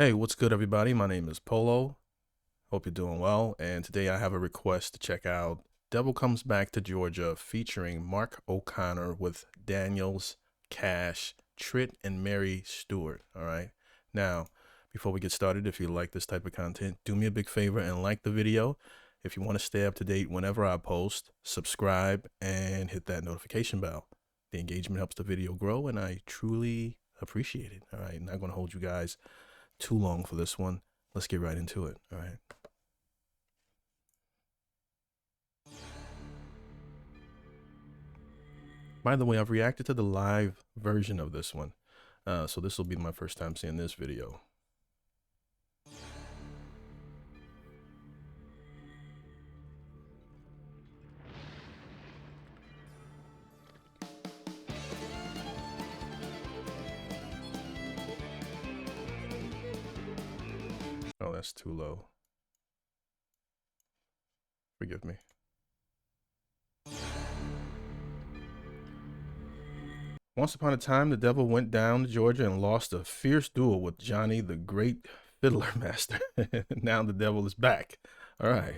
Hey, what's good, everybody? My name is Polo. Hope you're doing well. And today I have a request to check out Devil Comes Back to Georgia featuring Mark O'Connor with Daniels, Cash, Tritt, and Mary Stewart. All right. Now, before we get started, if you like this type of content, do me a big favor and like the video. If you want to stay up to date whenever I post, subscribe and hit that notification bell. The engagement helps the video grow, and I truly appreciate it. All right. Not going to hold you guys too long for this one. Let's get right into it. All right. By the way, I've reacted to the live version of this one. So this will be my first time seeing this video. Oh, that's too low. Forgive me. Once upon a time, the devil went down to Georgia and lost a fierce duel with Johnny, the great fiddler master. Now the devil is back. All right.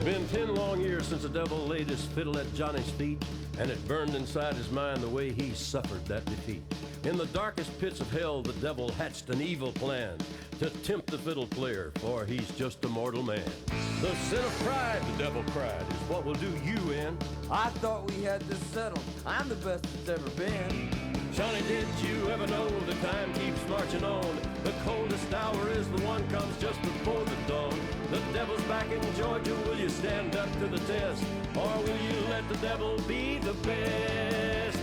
Been 10 long years since the devil laid his fiddle at Johnny's feet, and it burned inside his mind the way he suffered that defeat. In the darkest pits of hell, the devil hatched an evil plan to tempt the fiddle player, for he's just a mortal man. The sin of pride, the devil cried, is what will do you in. I thought we had this settled. I'm the best it's ever been. Johnny, did you ever know the time keeps marching on? The coldest hour is the one comes just before the dawn. The devil's back in Georgia, will you stand up to the test? Or will you let the devil be the best?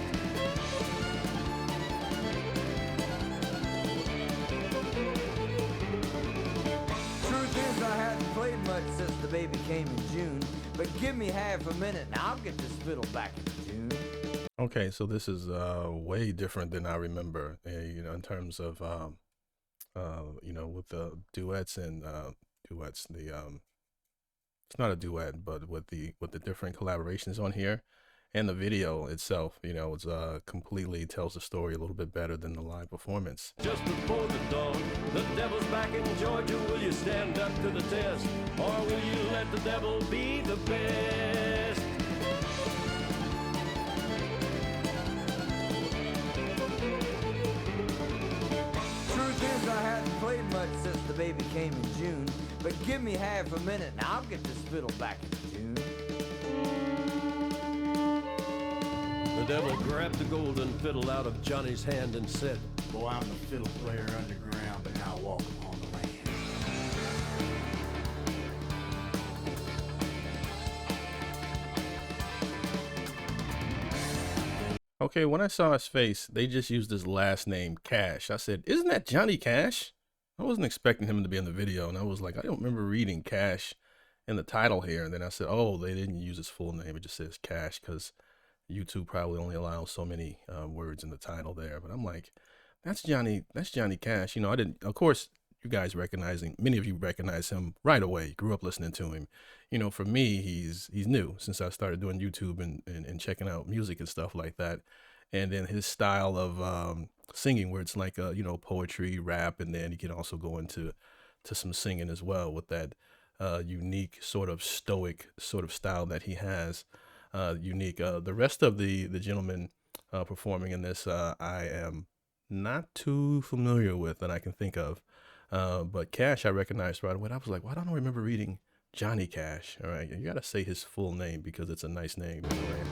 Truth is, I hadn't played much since the baby came in June. But give me half a minute and I'll get this fiddle back in tune. Okay, so this is way different than I remember, in terms of, with the duets and duets. It's not a duet, but with the different collaborations on here, and the video itself, it's completely tells the story a little bit better than the live performance. Just before the dawn, the devil's back in Georgia, will you stand up to the test? Or will you let the devil be the best? Truth is, I hadn't played much since the baby came in June. But give me half a minute and I'll get this fiddle back in tune. The devil grabbed the golden fiddle out of Johnny's hand and said, "Boy, I'm the fiddle player underground, but now walk upon the land." Okay, when I saw his face, they just used his last name, Cash. I said, "Isn't that Johnny Cash?" I wasn't expecting him to be in the video, and I was like, I don't remember reading Cash in the title here. And then I said, oh, they didn't use his full name. It just says Cash because YouTube probably only allows so many words in the title there. But I'm like, that's Johnny Cash. I didn't, of course, you guys many of you recognize him right away. Grew up listening to him. For me, he's new since I started doing YouTube and checking out music and stuff like that. And then his style of singing, where it's like poetry, rap, and then you can also go into some singing as well with that unique sort of stoic sort of style that he has. Unique. The rest of the gentlemen performing in this, I am not too familiar with that I can think of. But Cash, I recognized right away. I was like, why don't I remember reading Johnny Cash? All right, you got to say his full name because it's a nice name. Anyway.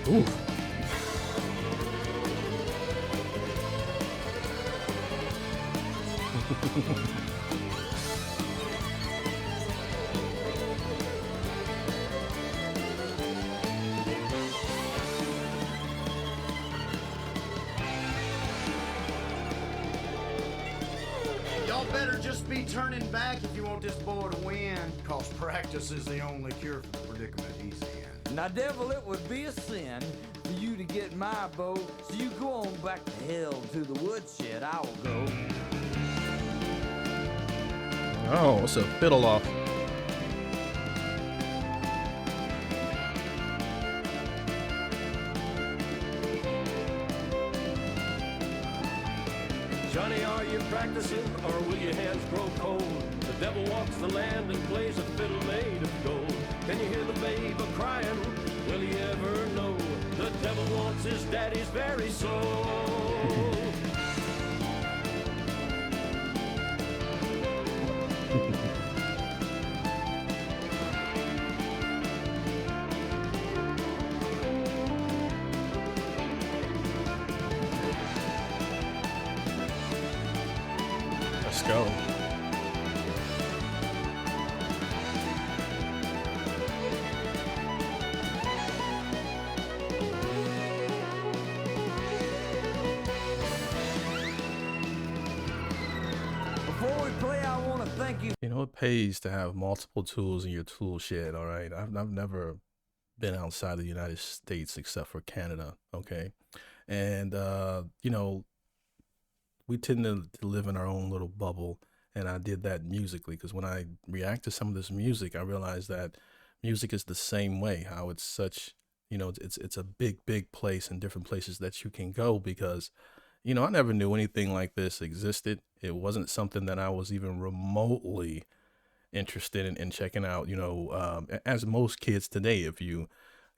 Ooh. Y'all better just be be turning back if you want this boy to win. Cause practice is the only cure for the predicament he's in. Now, devil, it would be a sin for you to get my bow, so you go on back to hell to the woodshed. I will go. Oh, it's a fiddle off. Johnny, are you practicing, or will your hands grow cold? The devil walks the land and plays a fiddle made of gold. Can you hear the babe a-crying? Will he ever know? The devil wants his daddy's very soul. Let's go. Before we play, I want to thank you. You know, it pays to have multiple tools in your tool shed, all right? I've never been outside the United States except for Canada, okay? And, you know, we tend to live in our own little bubble, and I did that musically because when I react to some of this music, I realized that music is the same way, how it's such, you know, it's a big place and different places that you can go because, you know, I never knew anything like this existed. It wasn't something that I was even remotely interested in checking out, you know, as most kids today, if you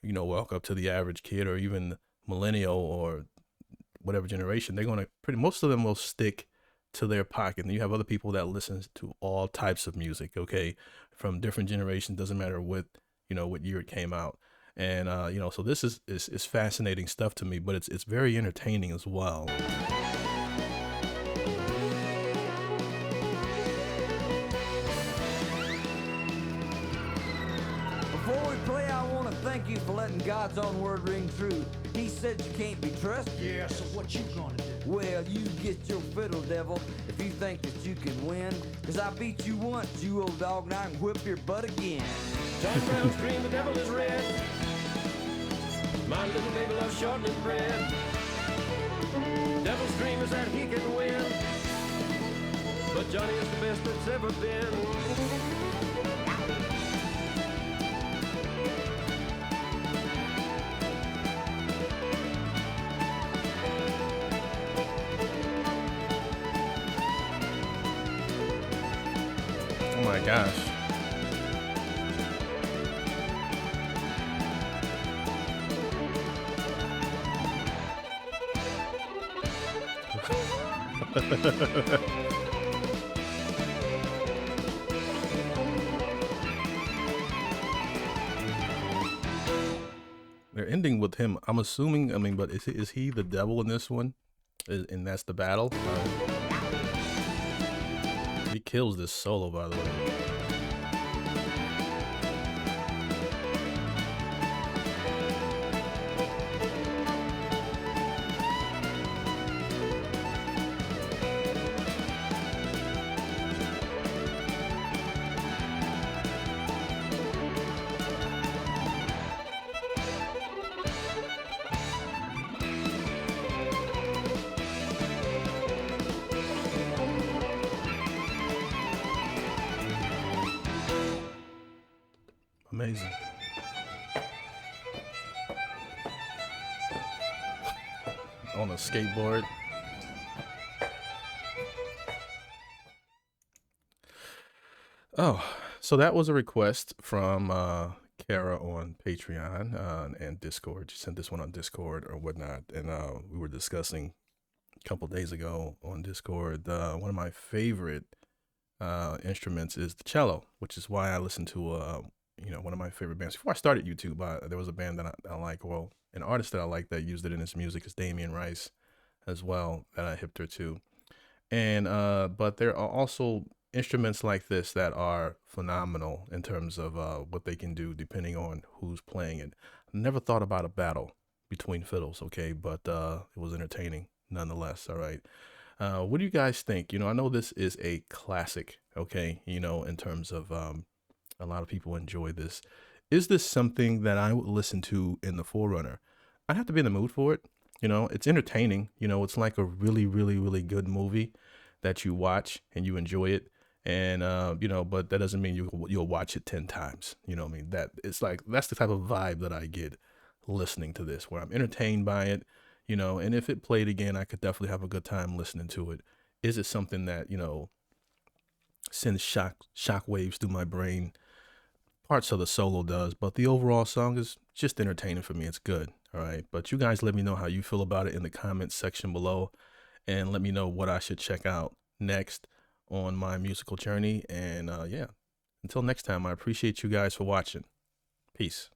know, walk up to the average kid or even millennial or whatever generation, they're going to most of them will stick to their pocket. And you have other people that listen to all types of music, okay, from different generations, doesn't matter what, you know, what year it came out. And, you know, so this is fascinating stuff to me, but it's very entertaining as well. Before we play, I want to thank you for letting God's own word ring true. He said you can't be trusted. Yeah, so what you gonna do? Well, you get your fiddle, devil, if you think that you can win. Cause I beat you once, you old dog, and I can whip your butt again. John Brown's dream, the devil is red. My little baby loves shortening bread. Devil's dream is that he can win, but Johnny is the best that's ever been. Oh my gosh. They're ending with him. I'm assuming, I mean, but is he the devil in this one? And that's the battle? He kills this solo, by the way. Amazing. On a skateboard. Oh, so that was a request from Kara on Patreon and Discord. She sent this one on Discord or whatnot, and we were discussing a couple days ago on Discord. One of my favorite instruments is the cello, which is why I listen to you know, one of my favorite bands. Before I started YouTube, there was a band that I like, well, an artist that I like that used it in his music is Damian Rice as well, that I hipped her to. And but there are also instruments like this that are phenomenal in terms of what they can do depending on who's playing it. I never thought about a battle between fiddles, okay, but it was entertaining nonetheless. All right. What do you guys think? You know, I know this is a classic, Okay. You know, in terms of, a lot of people enjoy this. Is this something that I would listen to in the Forerunner? I have to be in the mood for it. You know, it's entertaining. You know, it's like a really, really, really good movie that you watch and you enjoy it. And, you know, but that doesn't mean you'll watch it 10 times. You know what I mean? That it's like, that's the type of vibe that I get listening to this, where I'm entertained by it, you know, and if it played again, I could definitely have a good time listening to it. Is it something that, you know, sends shock waves through my brain? Parts of the solo does, but the overall song is just entertaining for me. It's good. All right. But you guys let me know how you feel about it in the comments section below, and let me know what I should check out next on my musical journey. And yeah, until next time, I appreciate you guys for watching. Peace.